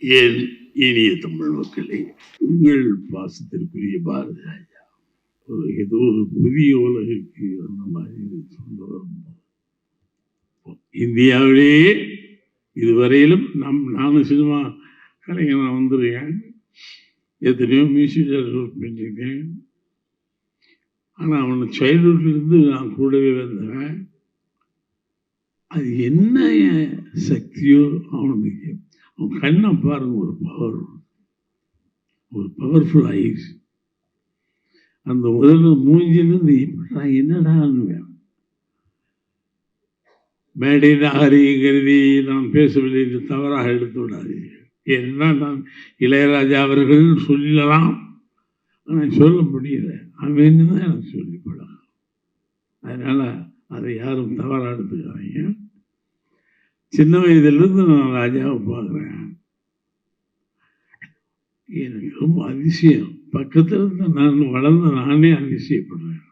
என் இனிய தமிழ் மக்களே, உங்கள் பாசத்திற்குரிய பாரதி ராஜா ஏதோ ஒரு புதிய உலகிற்கு அந்த மாதிரி சொல்ல வரணும். இந்தியாவிலேயே இதுவரையிலும் நானும் சினிமா கலைஞர் வந்துருக்கேன், எத்தனையோ மியூசிக் ஒர்க் பண்ணியிருக்கேன். ஆனால் அவனை சைல்ட்ஹுட்லேருந்து நான் கூடவே வந்தேன். அது என்ன சக்தியோ அவனுக்கு, அவன் கண்ணை பாருங்க, ஒரு பவர்ஃபுல் ஐஸ். அந்த முதல்ல மூஞ்சிலிருந்து என்னடான்னு மேடை நாகரிகருதி நான் பேசவில்லை, தவறாக எடுத்து விடாதீர்கள். ஏன்னா நான் இளையராஜா அவர்கள் சொல்லலாம், ஆனால் சொல்ல முடியல. அவன் தான் எனக்கு சொல்லிப்படலாம். அதனால் அதை யாரும் தவறாக எடுத்துக்கிறாங்க. சின்ன வயதிலிருந்து நான் ராஜாவை பார்க்குறேன். எனக்கு ரொம்ப அதிசயம். பக்கத்தில் இருந்து நான் வளர்ந்த நானே அதிசயப்படுறேன்.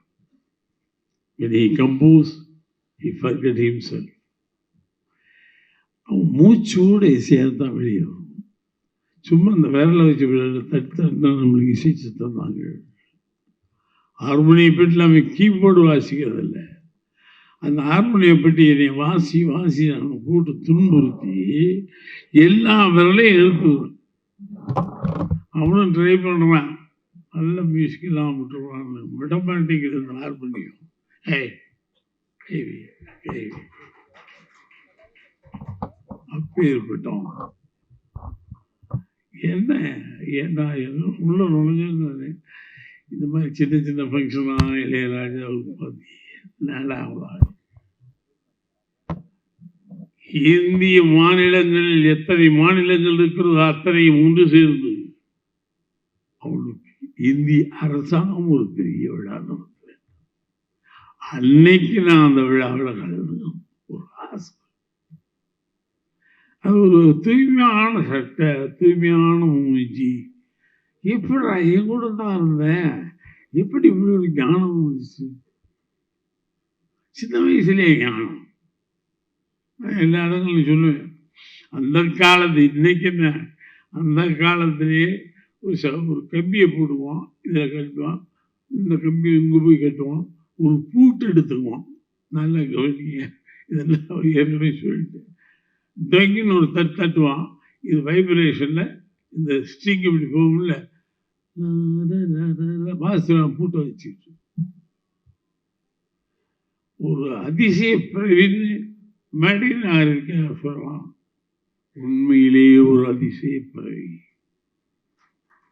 When he compose, he forget himself. அவன் மூச்சோடு இசையாத்தான் வெளியே வரும். சும்மா அந்த விரலை வச்சு தட்டு நம்மளுக்கு இசைச்சு தந்தாங்க. ஹார்மோனியை பெட்டில் அவன் கீபோர்டு வாசிக்கிறதில்லை. அந்த ஹார்மோனியை பெட்டி என்னை வாசி நான் போட்டு துன்புறுத்தி எல்லா விரலையும் எழுப்புவேன். அவனும் ட்ரை பண்ணுறான், நல்ல மியூசிக்கெல்லாம் விட்டுருவான், விட மாட்டேங்குது அந்த ஹார்மோனியம். அப்பேற்பட்டோம். ஏன்னா உள்ள நுழைஞ்சு இந்த மாதிரி சின்ன ஃபங்க்ஷனாக இளையராஜாவுக்கு பார்த்து நாளாக இந்திய மாநிலங்களில் எத்தனை மாநிலங்கள் இருக்கிறதோ அத்தனையும் ஒன்று சேர்ந்து அவனுக்கு இந்திய அரசாங்கம் ஒரு பெரிய விழா நடத்துவேன். அன்னைக்கு நான் அந்த விழாவில் கலந்து ஒரு ஆசை. அது ஒரு தூய்மையான சட்டை, தூய்மையான மூஞ்சி. எப்படா என் கூட தான் இருந்தேன், எப்படி இப்படி ஒரு ஞானம் வந்துச்சு? சின்ன வயசுலேயே ஞானம். எல்லா இடங்களும் சொல்லுவேன். அந்த காலத்து இன்னைக்கு என்ன, அந்த காலத்திலேயே ஒரு கம்பியை போடுவான், இதில் கட்டுவான், இந்த கம்பி இங்கே போய் கட்டுவான், ஒரு பூட்டு எடுத்துக்குவான். நல்லா கவனிங்க, இதெல்லாம் ஏற்கனவே சொல்லிட்டு டொங்கின்னு ஒரு தட்டுவான். இது வைப்ரேஷனில் இந்த ஸ்ட்ரிங் இப்படி போகும்ல, வாசம் பூட்டை வச்சுக்கிட்டு ஒரு அதிசய பிறவின்னு மேடையில் நான் இருக்கேன் சொல்லலாம். உண்மையிலேயே ஒரு அதிசய பிறவி.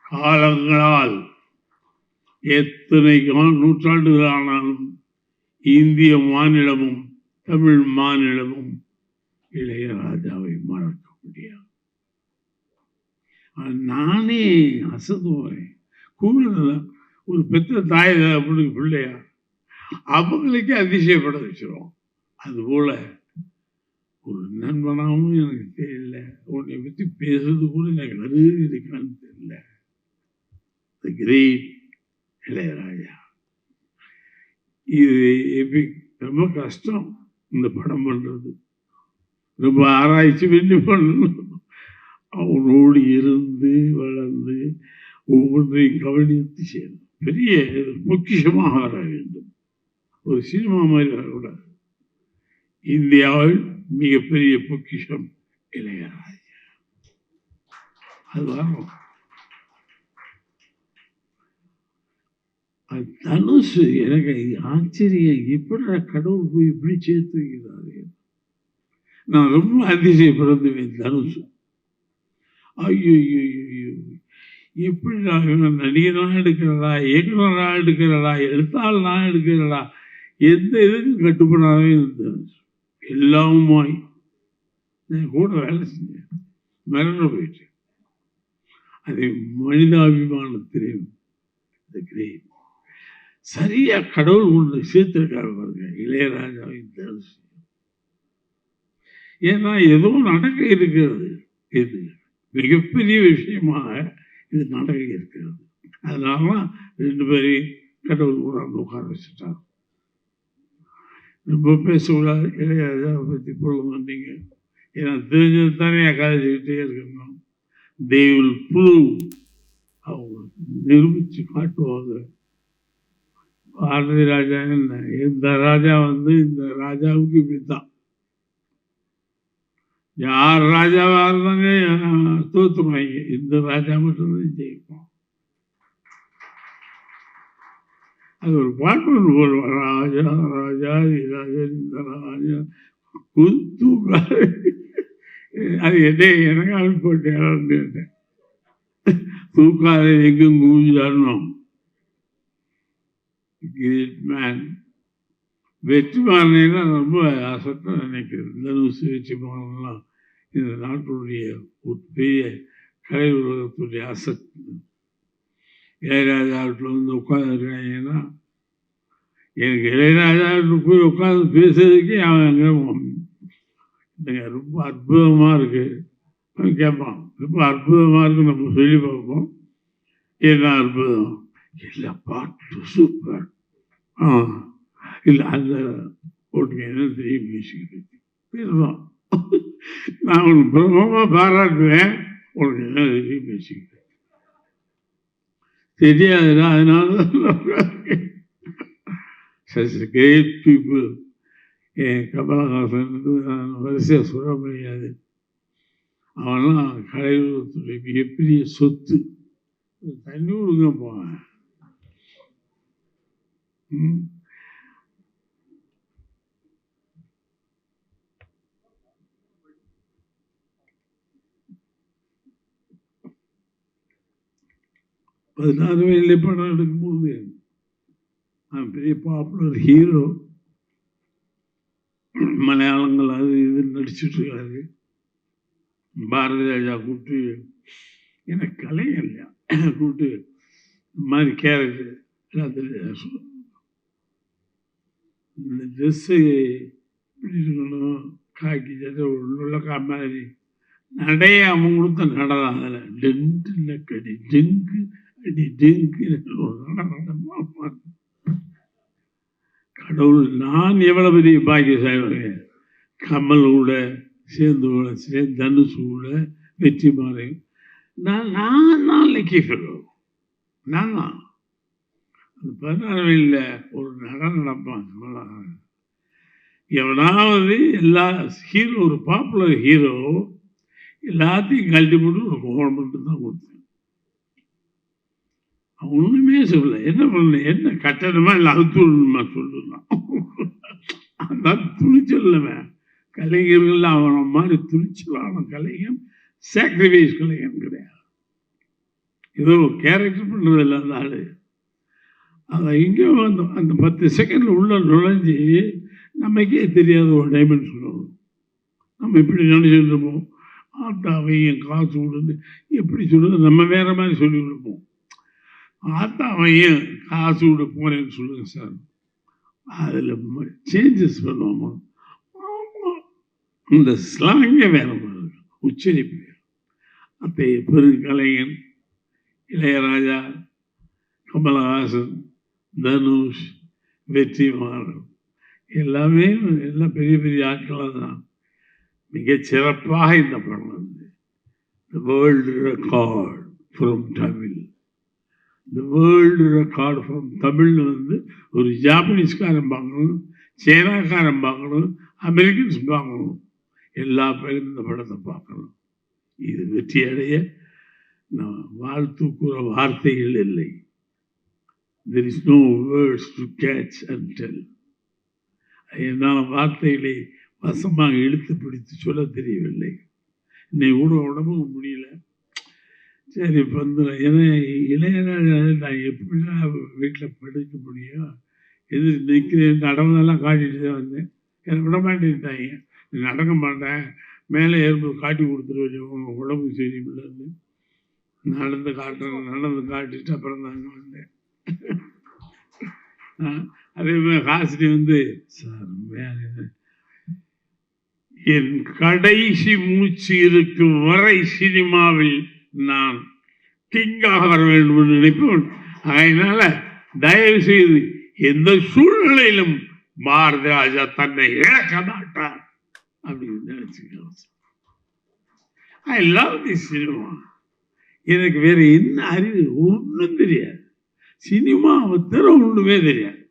காலங்களால் எத்தனை நூற்றாண்டுகள் ஆனாலும் இந்திய மாநிலமும் தமிழ் மாநிலமும் இளையராஜாவை மறக்க முடியாது. நானே அசதுவேன். கூடுதல ஒரு பெற்ற தாய் அப்படின்னு பிள்ளையா அவங்களுக்கே அதிசயப்பட வச்சிருவோம். அதுபோல ஒரு நண்பனாகவும் எனக்கு தெரியல, உன்னை பற்றி பேசுறது கூட எனக்கு அருகு இருக்கான்னு தெரியல. தி கிரேட் இளையராஜா. இது ரொம்ப கஷ்டம் இந்த படம் பண்றது, ரொம்ப ஆராய்ச்சி பண்ணி பண்ணணும். அவனோடு இருந்து வளர்ந்து ஒவ்வொன்றையும் கவனித்து செய்யணும். பெரிய பொக்கிஷமாக வர வேண்டும். ஒரு சினிமா மாதிரி வரக்கூடாது. இந்தியாவில் மிகப்பெரிய பொக்கிஷம் இளையராஜா. அது வரணும். தனுஷ் எனக்கு ஆச்சரியம், எப்படி கடவுள் போய் இப்படி சேர்த்து வைக்கிறாரு. நான் ரொம்ப அதிசயப்படுத்துவேன். தனுஷ் ஐயோ எப்படி நான் நடிகனாக எடுக்கிறதா, இயக்குனராக எடுக்கிறதா, எழுத்தாள் நான் எடுக்கிறதா, எந்த இதுக்கும் கட்டுப்படாதவே இருந்தது. எல்லாமுமாய் நான் கூட வேலை செஞ்சேன், மறந்து போயிட்டு. அதை மனிதாபிமானத்திலே சரியா கடவுள் ஒன்று சேர்த்திருக்காரு பாருங்க இளையராஜாவின் தனுஷ். ஏன்னா எதுவும் நடக்க இருக்கிறது, இது மிகப்பெரிய விஷயமாக இது நடக்க இருக்கிறது. அதனாலதான் 2 பேரையும் கடவுள் கூட அந்த உட்கார வச்சுட்டார். ரொம்ப பேசக்கூடாது இளையராஜாவை பற்றி பொழுது வந்தீங்க. ஏன்னா தெரிஞ்சது தானே கதைச்சிக்கிட்டே இருக்கணும். they will prove, அவங்க நிரூபித்து காட்டுவாங்க. பாரதி ராஜா என்ன, இந்த ராஜா இந்த ராஜாவுக்கு இப்படித்தான். யார் ராஜாவா இருந்தாங்க தோத்துருவாங்க, இந்த ராஜா மட்டும்தான் ஜெயிப்போம். அது ஒரு பாட்டு ஒன்று போடுவான், ராஜா ராஜா ராஜா இந்த ராஜா தூக்காது. அது எனக்கு அவன் போட்டேன், தூக்காத எங்கும் கூஞ்சாடணும். Great man. வெற்றிமாறனா ரொம்ப அசட்டாக நினைக்கிறது. தனுசு வெற்றிமாறன்லாம் இந்த நாட்டுடைய ஒரு பெரிய கலை உலகத்துடைய அசட். இளையராஜா வீட்டில் உட்காந்துருக்காங்கன்னா, எனக்கு இளையராஜா வீட்டில் போய் உட்காந்து பேசுறதுக்கே அவன் அங்கே ரொம்ப அற்புதமாக இருக்குது கேட்பான். ரொம்ப அற்புதமாக இருக்குது, நம்ம சொல்லி பார்ப்போம். என்ன அற்புதம்? இல்லை பாட்டு சூப்பர். இல்லை அந்த போட்டுங்க என்ன தெரியும் பேசிக்கிட்டு பேசுவான். நான் உனக்கு பிரபமாக பாராட்டுவேன், உனக்கு என்ன தெரியும் பேசிக்கிட்டேன் தெரியாதுடா. அதனால கிரேட் பீப்புள். என் கமலஹாசன் நான் வரிசையாக சொல்ல முடியாது. அவன்லாம் கலையுலகத்துடைய மிகப்பெரிய சொத்து. தண்ணி விடுங்க போவேன். பதினாறு வயதிலே படம் எடுக்கும்போது நான் பெரிய பாப்புலர் ஹீரோ. மலையாளங்கள் அது இது நடிச்சுட்டு இருக்காரு. பாரதி ராஜா கூப்பிட்டு, எனக்கு கலைஞர் இல்லையா கூப்பிட்டு இந்த மாதிரி கேரக்டர் இந்த ட்ரெஸ்ஸு இப்படி இருக்கணும், காக்கி சட்டை உள்ளக்கா மாதிரி நடைய அவன் கொடுத்த நடதான். அதில் டென்ட்டு நக்கடி டெங்கு அடி டெங்கு கடவுள். நான் எவ்வளோ பெரிய பாக்கியசாலி. கமல் கூட சேர்ந்து தனுசு கூட வெற்றிமாறன். நான் லக்கி ஃபெலோ. நான் தான் அந்த 16 வயதில் ஒரு நடப்பான். எவனாவது எல்லா ஹீரோ, ஒரு பாப்புலர் ஹீரோ எல்லாத்தையும் கழட்டி போட்டு ஒரு கோலம் மட்டும்தான் கொடுத்தேன். அவன் ஒன்றுமே சொல்லலை. என்ன பண்ணல, என்ன கட்டணமா இல்லை அழுத்தணுமா சொல்லலாம். அதான் துணிச்சல்லுவேன். கலைஞர்கள் அவனை மாதிரி துணிச்சலான கலைஞன், சாக்ரிஃபைஸ் கலைஞன் கிடையாது. ஏதோ கேரக்டர் பண்ணுறது இல்லை அந்த ஆள். அதை இங்கே வந்து அந்த 10 செகண்டில் உள்ள நுழைஞ்சி நமக்கே தெரியாத ஒரு டைமென்ஷன் வரும். நம்ம இப்படி நினைச்சுட்டு இருப்போம், ஆத்தாவையும் காசு கொடுத்து எப்படி சொல்லுறது, நம்ம வேற மாதிரி சொல்லி கொடுப்போம். ஆத்தாவையும் காசு விட போறேன்னு சொல்லுங்க சார், அதில் சேஞ்சஸ் பண்ணுவோமா? இந்த ஸ்லாங்கே வேற மாதிரி, உச்சரிப்பு. அத்தைய பெருங்கலைஞன் இளையராஜா, கமலஹாசன், தனுஷ், வெற்றிமாறன் எல்லாமே எல்லாம் பெரிய பெரிய ஆட்களாக தான். மிகச்சிறப்பாக இந்த படம் வந்து the world record from Tamil. The world record from தமிழ்னு வந்து ஒரு ஜாப்பனீஸ்காரன் பார்க்கணும், சைனாக்காரன் பார்க்கணும், அமெரிக்கன்ஸ் பார்க்கணும், எல்லா பேரும் இந்த படத்தை பார்க்கணும். இது வெற்றி அடைய நான் வாழ்த்து கூற வார்த்தைகள் இல்லை. There is no words to catch and tell. என்னால் வார்த்தைகளை வசமாக இழுத்து பிடித்து சொல்ல தெரியவில்லை. இன்னை உடம்புக்கு முடியல. சரி இப்போ வந்து ஏன்னா இளையராஜா நான் எப்படின்னா வீட்டில் படுக்க முடியும், எது நிற்கிறேன் நடந்தெல்லாம் காட்டிட்டு தான் வந்தேன். எனக்கு விட மாட்டேன்ட்டாங்க, நடக்க மாட்டேன், மேலே ஏறும்போது காட்டி கொடுத்துருவேன், உடம்பு சரியில்லைன்னு நடந்து காட்டிட்டு அப்புறம் தாங்க வந்தேன். அதே மாதிரி ஹாசினி வந்து சார் என் கடைசி மூச்சு இருக்கும் வரை சினிமாவில் நான் கிங்காக வர வேண்டும் என்று நினைப்பேன். அதனால தயவு செய்து எந்த சூழ்நிலையிலும் பாரதி ராஜா தன்னை இழக்க மாட்டார் அப்படின்னு நினைச்சுக்கிறேன். I love this cinema. எனக்கு வேற என்ன அறிவு ஒன்றும் தெரியாது. சினிமாவை தவிர ஒன்றுமே தெரியாது.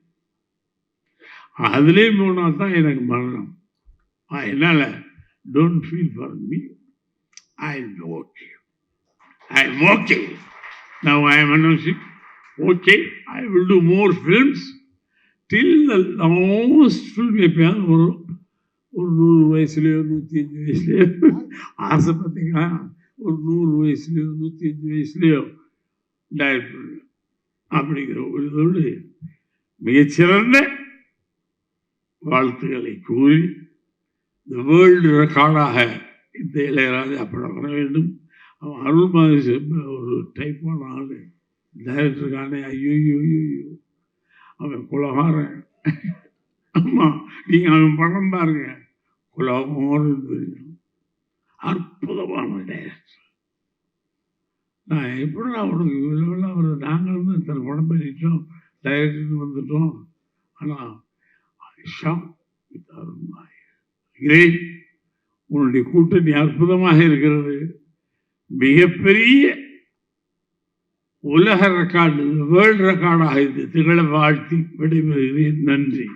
அதுலேயும் போனால் தான் எனக்கு மரணம். என்னால் don't feel for me, I am okay, I am okay. Now I am announcing, okay, I will do more films till the last film. எப்பயாவது ஒரு 100 வயசுலையோ 105 வயசுலையோ ஆசை பார்த்தீங்கன்னா ஒரு 100 வயசுலையோ 105 வயசுலையோ டைரக்ட் பண்ணு அப்படிங்கிற ஒரு இதோடு மிகச்சிறந்த வாழ்த்துக்களை கூறி இந்த வேர்ல்டு ரெக்கார்டாக இந்த இளையராஜா படம் வர வேண்டும். அவன் அருள் மாதிரி ஒரு டைப்பான ஆள் டைரக்டருக்கான. ஐயோ அவன் குலகாரன். ஆமாம், நீங்கள் அவன் படம் பாருங்க, குலகாரன் தெரியும். அற்புதமான டைரக்டர். நான் எப்படி அவனுக்கு அவர் நாங்கள் வந்து இத்தனை படம் பண்ணிட்டோம், டைரக்டர் வந்துட்டோம். ஆனால் கிரேட், உன்னுடைய கூட்டணி அற்புதமாக இருக்கிறது. மிகப்பெரிய உலக ரெக்கார்டு, வேர்ல்டு ரெக்கார்டாக இது திகழ வாழ்த்தி விடைபெறுகிறேன். நன்றி.